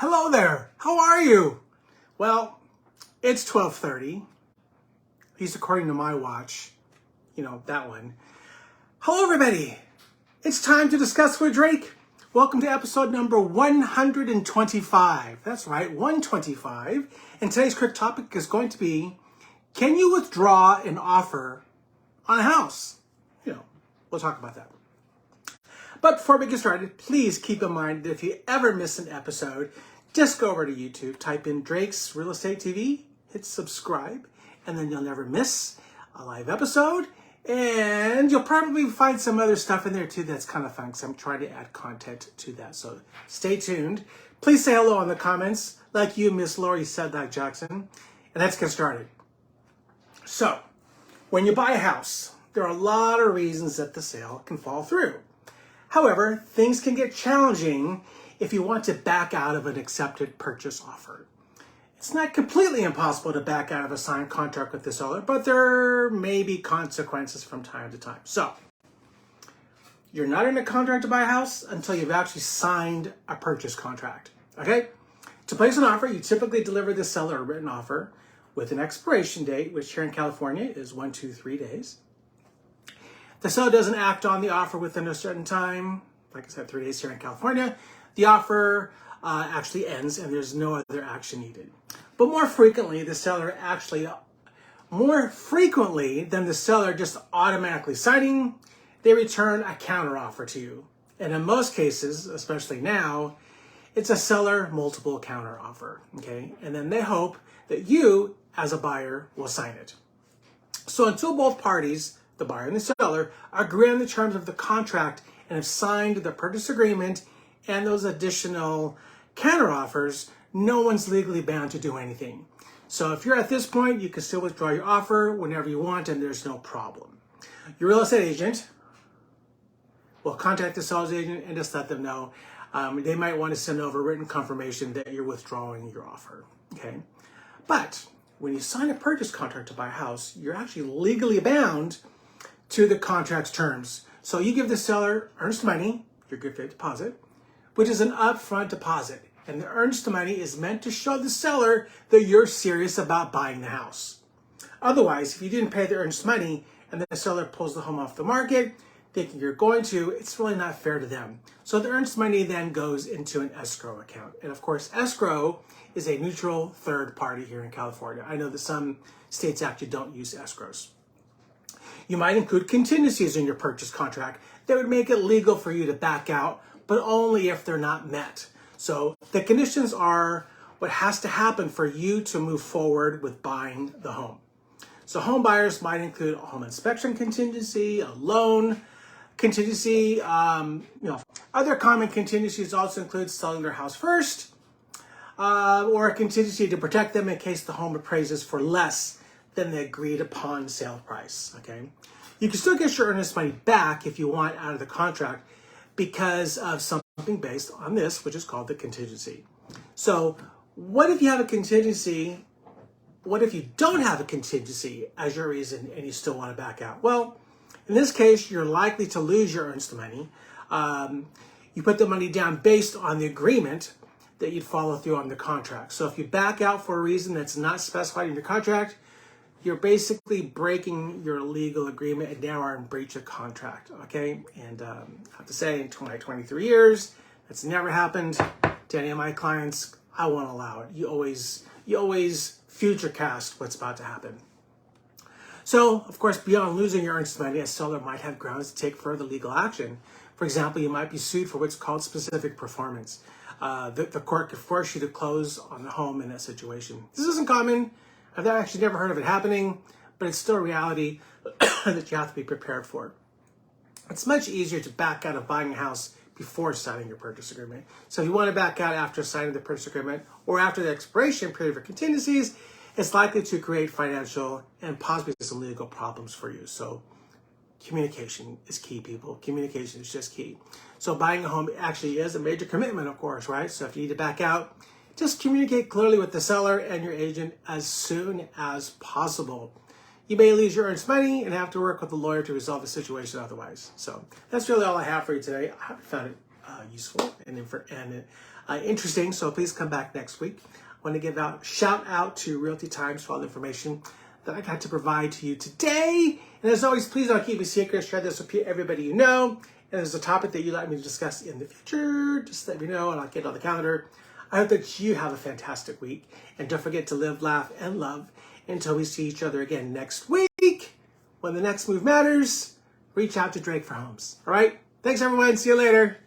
Hello there. How are you? Well, it's 12:30. At least according to my watch. You know, that one. Hello, everybody. It's time to discuss with Drake. Welcome to episode number 125. That's right, 125. And today's quick topic is going to be, can you withdraw an offer on a house? We'll talk about that. But before we get started, please keep in mind that if you ever miss an episode, just go over to YouTube, type in Drake's Real Estate TV, hit subscribe, and then you'll never miss a live episode. And you'll probably find some other stuff in there too that's kind of fun because I'm trying to add content to that. So stay tuned. Please say hello in the comments, like you, Miss Lori Sedlak Jackson. And let's get started. So, when you buy a house, there are a lot of reasons that the sale can fall through. However, things can get challenging if you want to back out of an accepted purchase offer. It's not completely impossible to back out of a signed contract with the seller, but there may be consequences from time to time. So, you're not in a contract to buy a house until you've actually signed a purchase contract, okay? To place an offer, you typically deliver the seller a written offer with an expiration date, which here in California is 1, 2, 3 days. The seller doesn't act on the offer within a certain time, like I said, 3 days here in California, the offer actually ends and there's no other action needed. But more frequently than the seller just automatically signing, they return a counteroffer to you. And in most cases, especially now, it's a seller multiple counteroffer, okay? And then they hope that you, as a buyer, will sign it. So until both parties, the buyer and the seller, agree on the terms of the contract and have signed the purchase agreement and those additional counteroffers, no one's legally bound to do anything. So if you're at this point, you can still withdraw your offer whenever you want and there's no problem. Your real estate agent will contact the seller's agent and just let them know. They might want to send over written confirmation that you're withdrawing your offer, okay? But when you sign a purchase contract to buy a house, you're actually legally bound to the contract's terms. So you give the seller earnest money, your good faith deposit, which is an upfront deposit. And the earnest money is meant to show the seller that you're serious about buying the house. Otherwise, if you didn't pay the earnest money and the seller pulls the home off the market, thinking you're going to, it's really not fair to them. So the earnest money then goes into an escrow account. And of course, escrow is a neutral third party here in California. I know that some states actually don't use escrows. You might include contingencies in your purchase contract that would make it legal for you to back out, but only if they're not met. So the conditions are what has to happen for you to move forward with buying the home. So home buyers might include a home inspection contingency, a loan contingency. Other common contingencies also include selling their house first, or a contingency to protect them in case the home appraises for less than the agreed upon sale price, okay? You can still get your earnest money back if you want out of the contract because of something based on this, which is called the contingency. So what if you have a contingency? What if you don't have a contingency as your reason and you still want to back out? Well, in this case, you're likely to lose your earnest money. You put the money down based on the agreement that you'd follow through on the contract. So if you back out for a reason that's not specified in your contract, you're basically breaking your legal agreement and now are in breach of contract, okay? And I have to say, in 23 years, that's never happened to any of my clients. I won't allow it. You always future cast what's about to happen. So, of course, beyond losing your earnest money, a seller might have grounds to take further legal action. For example, you might be sued for what's called specific performance. The court could force you to close on the home in that situation. This isn't common. I've actually never heard of it happening, but it's still a reality that you have to be prepared for. It's much easier to back out of buying a house before signing your purchase agreement. So if you want to back out after signing the purchase agreement or after the expiration period for contingencies, it's likely to create financial and possibly some legal problems for you. So communication is key, people. Communication is just key. So buying a home actually is a major commitment, of course, right? So if you need to back out, just communicate clearly with the seller and your agent as soon as possible. You may lose your earnest money and have to work with a lawyer to resolve the situation otherwise. So that's really all I have for you today. I hope you found it useful and interesting. So please come back next week. I want to give shout out to Realty Times for all the information that I got to provide to you today. And as always, please don't keep it secret. Share this with everybody you know. And if there's a topic that you'd like me to discuss in the future, just let me know and I'll get it on the calendar. I hope that you have a fantastic week. And don't forget to live, laugh, and love until we see each other again next week. When the next move matters, reach out to Drake for homes. All right? Thanks, everyone. See you later.